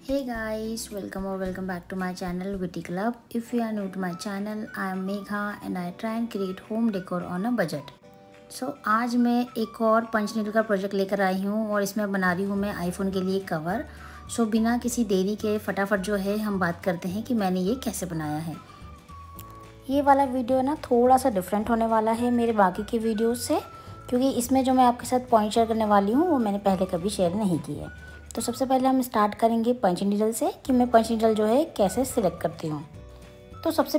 Hey guys, welcome back to my channel Witty Club. If you are new to my channel, I am Megha and I try and create home decor on a budget. आज मैं एक और पंच needle का project लेकर आई हूँ और इसमें बना रही हूँ मैं आईफोन के लिए कवर। बिना किसी देरी के फटाफट जो है हम बात करते हैं कि मैंने ये कैसे बनाया है। ये वाला वीडियो ना थोड़ा सा डिफरेंट होने वाला है मेरे बाकी के वीडियो से, क्योंकि इसमें जो मैं आपके साथ पॉइंट शेयर करने वाली हूँ वो मैंने पहले कभी शेयर नहीं की है। तो सबसे पहले हम स्टार्ट करेंगे पंच नीडल से कि मैं पंच नीडल जो है कैसे सिलेक्ट करती हूँ। तो सबसे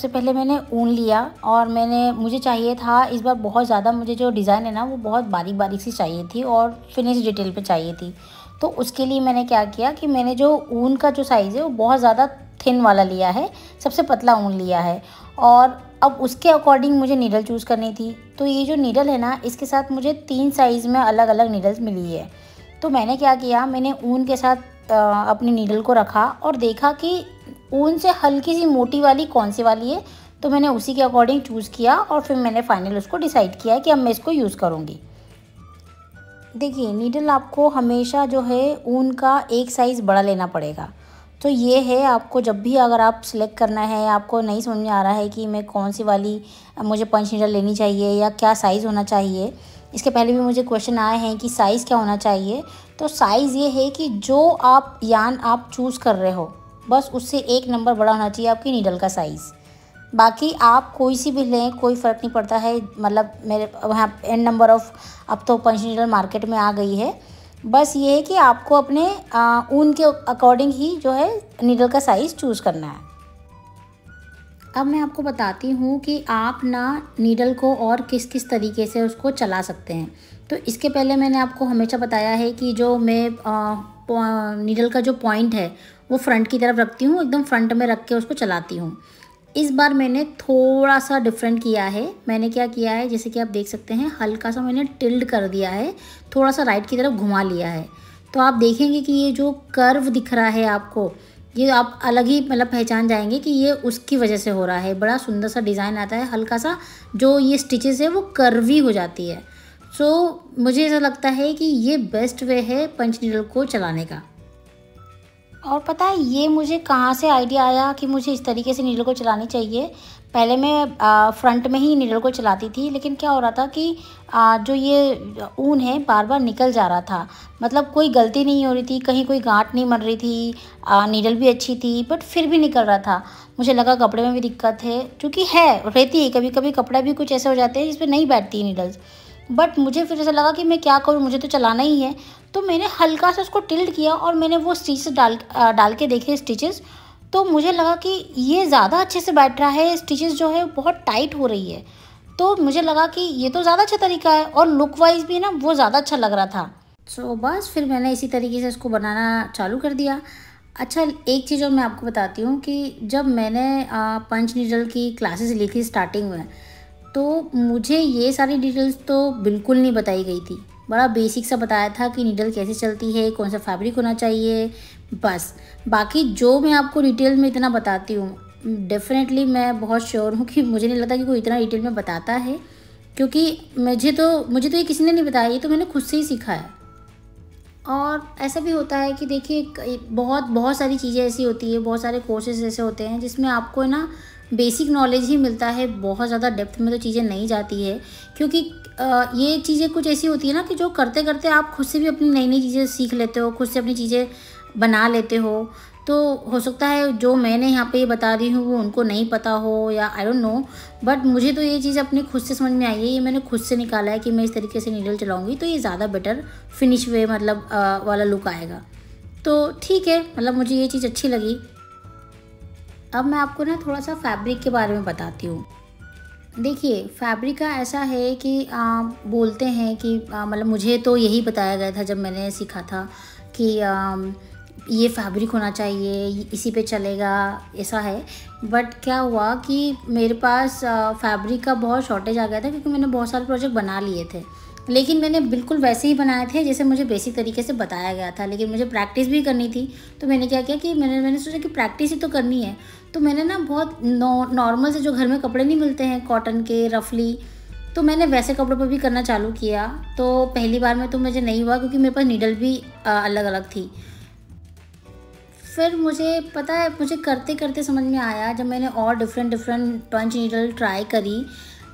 पहले मैंने ऊन लिया और मुझे चाहिए था इस बार बहुत ज़्यादा, मुझे जो डिज़ाइन है ना वो बहुत बारीक बारीक सी चाहिए थी और फिनिश डिटेल पे चाहिए थी। तो उसके लिए मैंने क्या किया कि मैंने जो ऊन का जो साइज़ है वो बहुत ज़्यादा थिन वाला लिया है, सबसे पतला ऊन लिया है। और अब उसके अकॉर्डिंग मुझे नीडल चूज़ करनी थी। तो ये जो नीडल है ना इसके साथ मुझे 3 साइज़ में अलग अलग नीडल्स मिली है। तो मैंने क्या किया, मैंने ऊन के साथ अपनी नीडल को रखा और देखा कि ऊन से हल्की सी मोटी वाली कौन सी वाली है। तो मैंने उसी के अकॉर्डिंग चूज़ किया और फिर मैंने फाइनल उसको डिसाइड किया कि अब मैं इसको यूज़ करूँगी। देखिए, नीडल आपको हमेशा जो है ऊन का एक साइज़ बड़ा लेना पड़ेगा। तो ये है, आपको जब भी अगर आप सिलेक्ट करना है, आपको नहीं समझ में आ रहा है कि मैं कौन सी वाली मुझे पंच नीडल लेनी चाहिए या क्या साइज़ होना चाहिए, इसके पहले भी मुझे क्वेश्चन आए हैं कि साइज़ क्या होना चाहिए। तो साइज़ ये है कि जो यान आप चूज़ कर रहे हो बस उससे 1 नंबर बड़ा होना चाहिए आपकी नीडल का साइज़। बाकी आप कोई सी भी लें, कोई फ़र्क नहीं पड़ता है। मतलब मेरे वहाँ एन नंबर ऑफ़ अब तो पंच नीडल मार्केट में आ गई है। बस ये है कि आपको अपने ऊन के अकॉर्डिंग ही जो है नीडल का साइज़ चूज़ करना है। अब मैं आपको बताती हूँ कि आप ना नीडल को और किस किस तरीके से उसको चला सकते हैं। तो इसके पहले मैंने आपको हमेशा बताया है कि जो मैं नीडल का जो पॉइंट है वो फ्रंट की तरफ रखती हूँ, एकदम फ्रंट में रख के उसको चलाती हूँ। इस बार मैंने थोड़ा सा डिफरेंट किया है। मैंने क्या किया है, जैसे कि आप देख सकते हैं, हल्का सा मैंने टिल्ड कर दिया है, थोड़ा सा राइट की तरफ घुमा लिया है। तो आप देखेंगे कि ये जो कर्व दिख रहा है आपको, ये आप अलग ही मतलब पहचान जाएंगे कि ये उसकी वजह से हो रहा है। बड़ा सुंदर सा डिज़ाइन आता है, हल्का सा जो ये स्टिचेस है वो कर्वी हो जाती है। मुझे ऐसा लगता है कि ये बेस्ट वे है पंच नीडल को चलाने का। और पता है ये मुझे कहाँ से आइडिया आया कि मुझे इस तरीके से नीडल को चलानी चाहिए। पहले मैं फ्रंट में ही नीडल को चलाती थी, लेकिन क्या हो रहा था कि जो ये ऊन है बार बार निकल जा रहा था। मतलब कोई गलती नहीं हो रही थी, कहीं कोई गांठ नहीं मर रही थी, नीडल भी अच्छी थी, बट फिर भी निकल रहा था। मुझे लगा कपड़े में भी दिक्कत है, क्योंकि रहती है कभी कभी कपड़ा भी कुछ ऐसे हो जाते हैं जिसमें नहीं बैठती है नीडल्स। बट मुझे फिर ऐसा लगा कि मैं क्या करूँ, मुझे तो चलाना ही है। तो मैंने हल्का सा उसको टिल्ट किया और मैंने वो स्टिचेस डाल के देखे स्टिचेस। तो मुझे लगा कि ये ज़्यादा अच्छे से बैठ रहा है, स्टिचेस जो है बहुत टाइट हो रही है। तो मुझे लगा कि ये तो ज़्यादा अच्छा तरीका है और लुक वाइज भी ना वो ज़्यादा अच्छा लग रहा था। बस फिर मैंने इसी तरीके से इसको बनाना चालू कर दिया। अच्छा, एक चीज़ और मैं आपको बताती हूँ कि जब मैंने पंच नीडल की क्लासेस ली थी स्टार्टिंग में, तो मुझे ये सारी डिटेल्स तो बिल्कुल नहीं बताई गई थी। बड़ा बेसिक सा बताया था कि नीडल कैसे चलती है, कौन सा फैब्रिक होना चाहिए, बस। बाकी जो मैं आपको डिटेल में इतना बताती हूँ, डेफिनेटली मैं बहुत श्योर हूँ कि मुझे नहीं लगता कि कोई इतना डिटेल में बताता है, क्योंकि मुझे तो ये किसी ने नहीं बताया, ये तो मैंने खुद से ही सीखा है। और ऐसा भी होता है कि देखिए बहुत सारी चीज़ें ऐसी होती है, बहुत सारे कोर्सेज ऐसे होते हैं जिसमें आपको ना बेसिक नॉलेज ही मिलता है, बहुत ज़्यादा डेप्थ में तो चीज़ें नहीं जाती है। क्योंकि ये चीज़ें कुछ ऐसी होती है ना कि जो करते करते आप खुद से भी अपनी नई नई चीज़ें सीख लेते हो, खुद से अपनी चीज़ें बना लेते हो। तो हो सकता है जो मैंने यहाँ पे ये बता रही हूँ वो उनको नहीं पता हो, या आई डोंट नो, बट मुझे तो ये चीज़ अपने खुद से समझ में आई है। ये मैंने खुद से निकाला है कि मैं इस तरीके से नीडल चलाऊँगी तो ये ज़्यादा बेटर फिनिश वे मतलब वाला लुक आएगा। तो ठीक है, मतलब मुझे ये चीज़ अच्छी लगी। अब मैं आपको ना थोड़ा सा फैब्रिक के बारे में बताती हूँ। देखिए, फैब्रिक का ऐसा है कि बोलते हैं कि मतलब मुझे तो यही बताया गया था जब मैंने सीखा था कि ये फैब्रिक होना चाहिए, इसी पे चलेगा, ऐसा है। बट क्या हुआ कि मेरे पास फैब्रिक का बहुत शॉर्टेज आ गया था, क्योंकि मैंने बहुत सारे प्रोजेक्ट बना लिए थे, लेकिन मैंने बिल्कुल वैसे ही बनाए थे जैसे मुझे बेसिक तरीके से बताया गया था। लेकिन मुझे प्रैक्टिस भी करनी थी, तो मैंने क्या किया कि मैंने सोचा कि प्रैक्टिस ही तो करनी है। तो मैंने ना बहुत नॉर्मल से जो घर में कपड़े नहीं मिलते हैं कॉटन के रफली, तो मैंने वैसे कपड़ों पर भी करना चालू किया। तो पहली बार में तो मुझे नहीं हुआ, क्योंकि मेरे पास नीडल भी अलग अलग थी। फिर मुझे पता है, मुझे करते करते समझ में आया, जब मैंने और डिफरेंट पंच नीडल ट्राई करी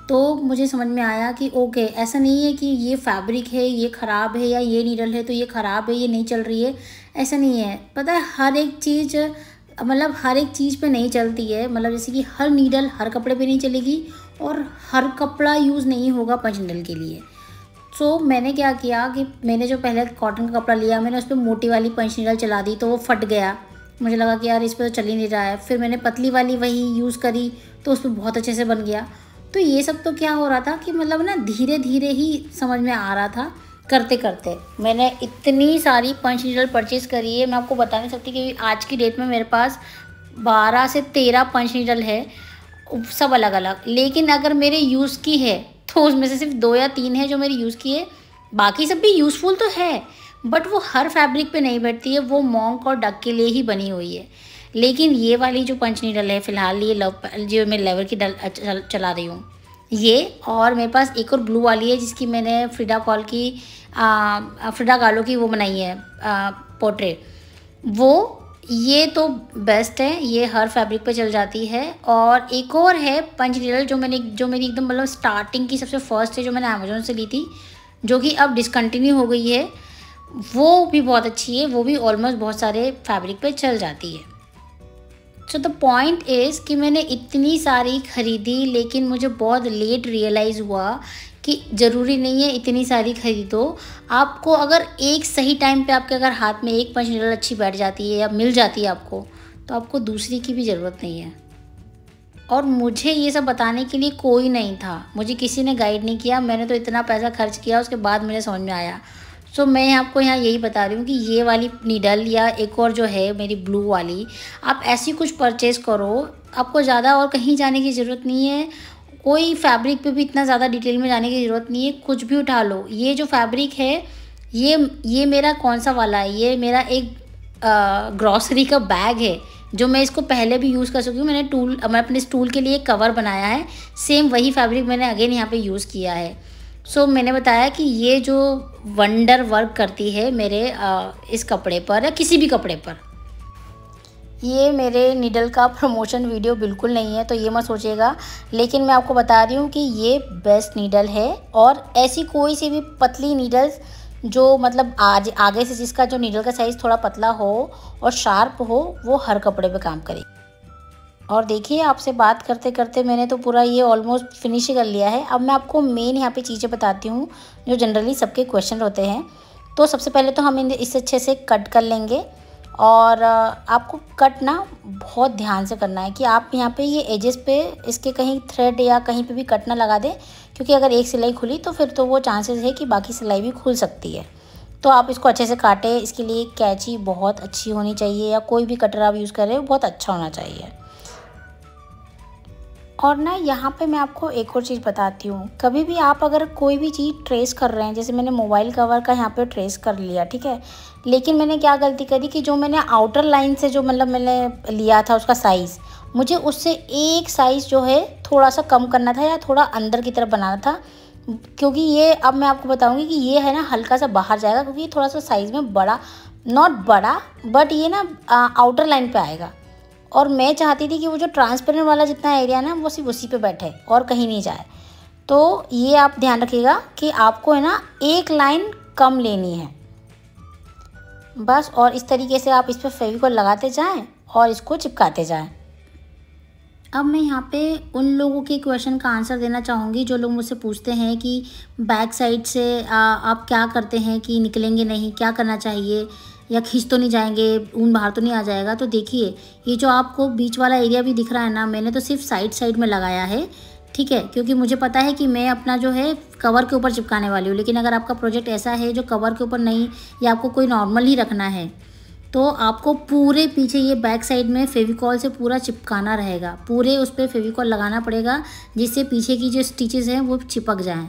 तो मुझे समझ में आया कि ओके, ऐसा नहीं है कि ये फैब्रिक है ये ख़राब है, या ये नीडल है तो ये ख़राब है, ये नहीं चल रही है, ऐसा नहीं है। पता है हर एक चीज़, मतलब हर एक चीज़ पे नहीं चलती है। मतलब जैसे कि हर नीडल हर कपड़े पे नहीं चलेगी और हर कपड़ा यूज़ नहीं होगा पंच नीडल के लिए। सो मैंने क्या किया कि मैंने जो पहले कॉटन का कपड़ा लिया, मैंने उस पर मोटी वाली पंच नीडल चला दी तो वो फट गया। मुझे लगा कि यार इस पर तो चल ही नहीं रहा है। फिर मैंने पतली वाली वही यूज़ करी तो उस पर बहुत अच्छे से बन गया। तो ये सब तो क्या हो रहा था कि मतलब ना धीरे धीरे ही समझ में आ रहा था करते करते। मैंने इतनी सारी पंच नीडल परचेज़ करी है, मैं आपको बता नहीं सकती कि आज की डेट में मेरे पास 12 से 13 पंच नीडल है, सब अलग अलग। लेकिन अगर मेरे यूज़ की है तो उसमें से सिर्फ 2 या 3 है जो मेरी यूज़ की है, बाकी सब भी यूज़फुल तो है बट वो हर फैब्रिक पे नहीं बैठती है, वो मॉन्क और डक के लिए ही बनी हुई है। लेकिन ये वाली जो पंच नीडल है फ़िलहाल, ये जो मैं लेवर की चला रही हूँ ये, और मेरे पास एक और ब्लू वाली है जिसकी मैंने फ्रिडा कालो की वो बनाई है पोर्ट्रेट, वो ये तो बेस्ट है, ये हर फैब्रिक पे चल जाती है। और एक और है पंच नीडल जो मेरी एकदम मतलब स्टार्टिंग की सबसे फर्स्ट है, जो मैंने अमेज़ोन से ली थी, जो कि अब डिसकंटिन्यू हो गई है, वो भी बहुत अच्छी है, वो भी ऑलमोस्ट बहुत सारे फैब्रिक पे चल जाती है। सो द पॉइंट इज़ कि मैंने इतनी सारी ख़रीदी, लेकिन मुझे बहुत लेट रियलाइज़ हुआ कि ज़रूरी नहीं है इतनी सारी खरीदो। आपको अगर एक सही टाइम पे आपके अगर हाथ में एक पंच नीडल अच्छी बैठ जाती है या मिल जाती है आपको, तो आपको दूसरी की भी ज़रूरत नहीं है। और मुझे ये सब बताने के लिए कोई नहीं था, मुझे किसी ने गाइड नहीं किया, मैंने तो इतना पैसा खर्च किया, उसके बाद मुझे समझ में आया। सो मैं आपको यहाँ यही बता रही हूँ कि ये वाली नीडल या एक और जो है मेरी ब्लू वाली, आप ऐसी कुछ परचेज़ करो, आपको ज़्यादा और कहीं जाने की ज़रूरत नहीं है, कोई फैब्रिक पे भी इतना ज़्यादा डिटेल में जाने की ज़रूरत नहीं है, कुछ भी उठा लो। ये जो फैब्रिक है ये मेरा कौन सा वाला है, ये मेरा एक ग्रॉसरी का बैग है जो मैं इसको पहले भी यूज़ कर चुकी हूँ। मैं अपने स्टूल के लिए एक कवर बनाया है, सेम वही फैब्रिक मैंने अगेन यहाँ पे यूज़ किया है। सो मैंने बताया कि ये जो वंडर वर्क करती है मेरे इस कपड़े पर या किसी भी कपड़े पर। ये मेरे नीडल का प्रमोशन वीडियो बिल्कुल नहीं है, तो ये मत सोचिएगा, लेकिन मैं आपको बता रही हूँ कि ये बेस्ट नीडल है। और ऐसी कोई सी भी पतली नीडल्स जो मतलब आगे से जिसका जो नीडल का साइज़ थोड़ा पतला हो और शार्प हो, वो हर कपड़े पे काम करेगी। और देखिए, आपसे बात करते करते मैंने तो पूरा ये ऑलमोस्ट फिनिश ही कर लिया है। अब मैं आपको मेन यहाँ पे चीज़ें बताती हूँ जो जनरली सबके क्वेश्चन होते हैं। तो सबसे पहले तो हम इसे अच्छे से कट कर लेंगे, और आपको कट ना बहुत ध्यान से करना है कि आप यहाँ पे ये एजेस पे इसके कहीं थ्रेड या कहीं पे भी कट ना लगा दें, क्योंकि अगर एक सिलाई खुली तो फिर तो वो चांसेस है कि बाकी सिलाई भी खुल सकती है। तो आप इसको अच्छे से काटें। इसके लिए कैंची बहुत अच्छी होनी चाहिए, या कोई भी कटर आप यूज़ कर रहे हो बहुत अच्छा होना चाहिए। और ना यहाँ पे मैं आपको एक और चीज़ बताती हूँ, कभी भी आप अगर कोई भी चीज़ ट्रेस कर रहे हैं, जैसे मैंने मोबाइल कवर का यहाँ पे ट्रेस कर लिया, ठीक है, लेकिन मैंने क्या गलती करी कि जो मैंने आउटर लाइन से जो मतलब मैंने लिया था उसका साइज़, मुझे उससे एक साइज़ जो है थोड़ा सा कम करना था या थोड़ा अंदर की तरफ बनाना था, क्योंकि ये अब मैं आपको बताऊँगी कि ये है ना हल्का सा बाहर जाएगा, क्योंकि ये थोड़ा सा साइज़ में बड़ा, नॉट बड़ा बट ये ना आउटर लाइन पर आएगा। और मैं चाहती थी कि वो जो ट्रांसपेरेंट वाला जितना एरिया ना वो सिर्फ उसी पे बैठे और कहीं नहीं जाए। तो ये आप ध्यान रखिएगा कि आपको है ना एक लाइन कम लेनी है बस, और इस तरीके से आप इस पर फेविकॉल लगाते जाएं और इसको चिपकाते जाएं। अब मैं यहाँ पे उन लोगों के क्वेश्चन का आंसर देना चाहूँगी जो लोग मुझसे पूछते हैं कि बैक साइड से आप क्या करते हैं कि निकलेंगे नहीं, क्या करना चाहिए, या खींच तो नहीं जाएंगे, ऊन बाहर तो नहीं आ जाएगा। तो देखिए, ये जो आपको बीच वाला एरिया भी दिख रहा है ना, मैंने तो सिर्फ साइड में लगाया है, ठीक है, क्योंकि मुझे पता है कि मैं अपना जो है कवर के ऊपर चिपकाने वाली हूँ। लेकिन अगर आपका प्रोजेक्ट ऐसा है जो कवर के ऊपर नहीं, या आपको कोई नॉर्मल ही रखना है, तो आपको पूरे पीछे ये बैक साइड में फेविकॉल से पूरा चिपकाना रहेगा, पूरे उस पर फेविकॉल लगाना पड़ेगा, जिससे पीछे की जो स्टिचेस हैं वो चिपक जाएं।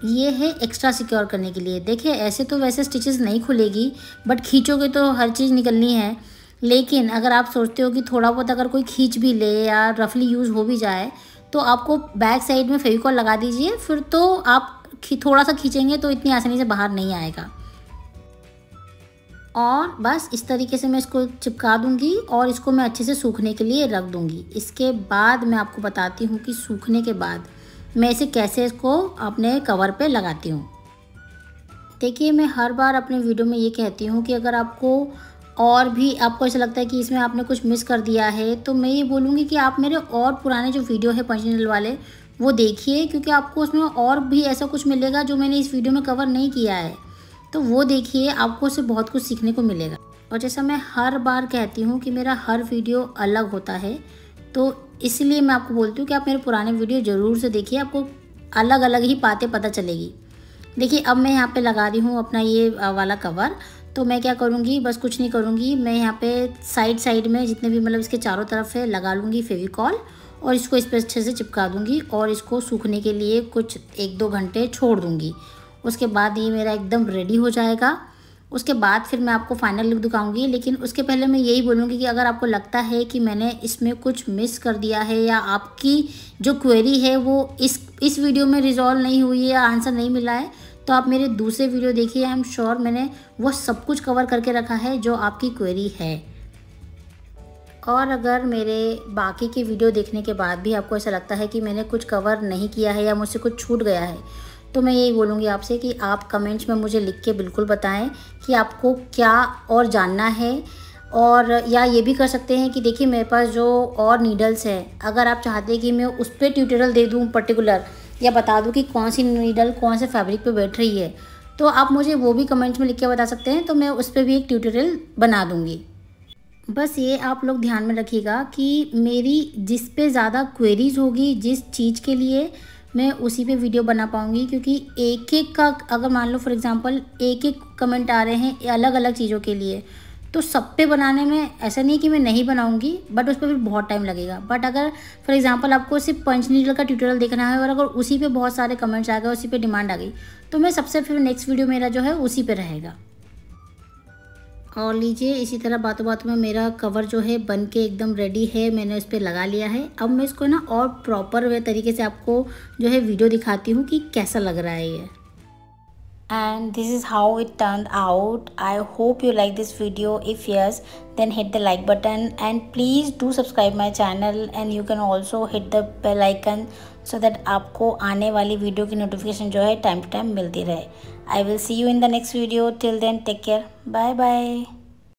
ये है एक्स्ट्रा सिक्योर करने के लिए। देखिए, ऐसे तो वैसे स्टिचेस नहीं खुलेगी, बट खींचोगे तो हर चीज़ निकलनी है। लेकिन अगर आप सोचते हो कि थोड़ा बहुत अगर कोई खींच भी ले या रफली यूज़ हो भी जाए, तो आपको बैक साइड में फेविकॉल लगा दीजिए, फिर तो आप थोड़ा सा खींचेंगे तो इतनी आसानी से बाहर नहीं आएगा। और बस इस तरीके से मैं इसको चिपका दूंगी और इसको मैं अच्छे से सूखने के लिए रख दूंगी। इसके बाद मैं आपको बताती हूँ कि सूखने के बाद मैं इसे कैसे इसको अपने कवर पे लगाती हूँ। देखिए, मैं हर बार अपने वीडियो में ये कहती हूँ कि अगर आपको और भी आपको ऐसा लगता है कि इसमें आपने कुछ मिस कर दिया है, तो मैं ये बोलूँगी कि आप मेरे और पुराने जो वीडियो है पंच नीडल वाले वो देखिए, क्योंकि आपको उसमें और भी ऐसा कुछ मिलेगा जो मैंने इस वीडियो में कवर नहीं किया है। तो वो देखिए, आपको उससे बहुत कुछ सीखने को मिलेगा। और जैसा मैं हर बार कहती हूँ कि मेरा हर वीडियो अलग होता है, तो इसलिए मैं आपको बोलती हूँ कि आप मेरे पुराने वीडियो ज़रूर से देखिए, आपको अलग अलग ही बातें पता चलेगी। देखिए, अब मैं यहाँ पे लगा रही हूँ अपना ये वाला कवर। तो मैं क्या करूँगी, बस कुछ नहीं करूँगी, मैं यहाँ पे साइड में जितने भी मतलब इसके चारों तरफ है लगा लूँगी फेविकॉल और इसको इस पर अच्छे से चिपका दूँगी और इसको सूखने के लिए कुछ 1-2 घंटे छोड़ दूँगी। उसके बाद ये मेरा एकदम रेडी हो जाएगा। उसके बाद फिर मैं आपको फाइनल लुक दिखाऊंगी, लेकिन उसके पहले मैं यही बोलूँगी कि अगर आपको लगता है कि मैंने इसमें कुछ मिस कर दिया है या आपकी जो क्वेरी है वो इस वीडियो में रिजॉल्व नहीं हुई है या आंसर नहीं मिला है, तो आप मेरे दूसरे वीडियो देखिए। आई एम श्योर मैंने वो सब कुछ कवर करके रखा है जो आपकी क्वेरी है। और अगर मेरे बाकी के वीडियो देखने के बाद भी आपको ऐसा लगता है कि मैंने कुछ कवर नहीं किया है या मुझसे कुछ छूट गया है, तो मैं यही बोलूँगी आपसे कि आप कमेंट्स में मुझे लिख के बिल्कुल बताएं कि आपको क्या और जानना है। और या ये भी कर सकते हैं कि देखिए, मेरे पास जो और नीडल्स है, अगर आप चाहते हैं कि मैं उस पर ट्यूटोरियल दे दूँ पर्टिकुलर, या बता दूँ कि कौन सी नीडल कौन से फैब्रिक पे बैठ रही है, तो आप मुझे वो भी कमेंट्स में लिख के बता सकते हैं, तो मैं उस पर भी एक ट्यूटोरियल बना दूँगी। बस ये आप लोग ध्यान में रखिएगा कि मेरी जिस पे ज़्यादा क्वेरीज होगी, जिस चीज़ के लिए, मैं उसी पे वीडियो बना पाऊँगी। क्योंकि एक एक का अगर मान लो फॉर एग्जांपल एक एक कमेंट आ रहे हैं अलग अलग चीज़ों के लिए, तो सब पे बनाने में ऐसा नहीं कि मैं नहीं बनाऊँगी, बट उस पर भी बहुत टाइम लगेगा। बट अगर फॉर एग्जांपल आपको सिर्फ पंच नीडल का ट्यूटोरियल देखना है और अगर उसी पे बहुत सारे कमेंट्स आ गए, उसी पे डिमांड आ गई, तो मैं सबसे फिर नेक्स्ट वीडियो मेरा जो है उसी पे रहेगा। और लीजिए, इसी तरह बातों बातों में मेरा कवर जो है बन के एकदम रेडी है, मैंने इस पर लगा लिया है। अब मैं इसको ना और प्रॉपर वे तरीके से आपको जो है वीडियो दिखाती हूँ कि कैसा लग रहा है ये। And this is how it turned out. I hope you like this video. If yes, then hit the like button and please do subscribe my channel and you can also hit the bell icon so that आपको आने वाली video की notification जो है time to time मिलती रहे। I will see you in the next video. Till then, take care. Bye bye.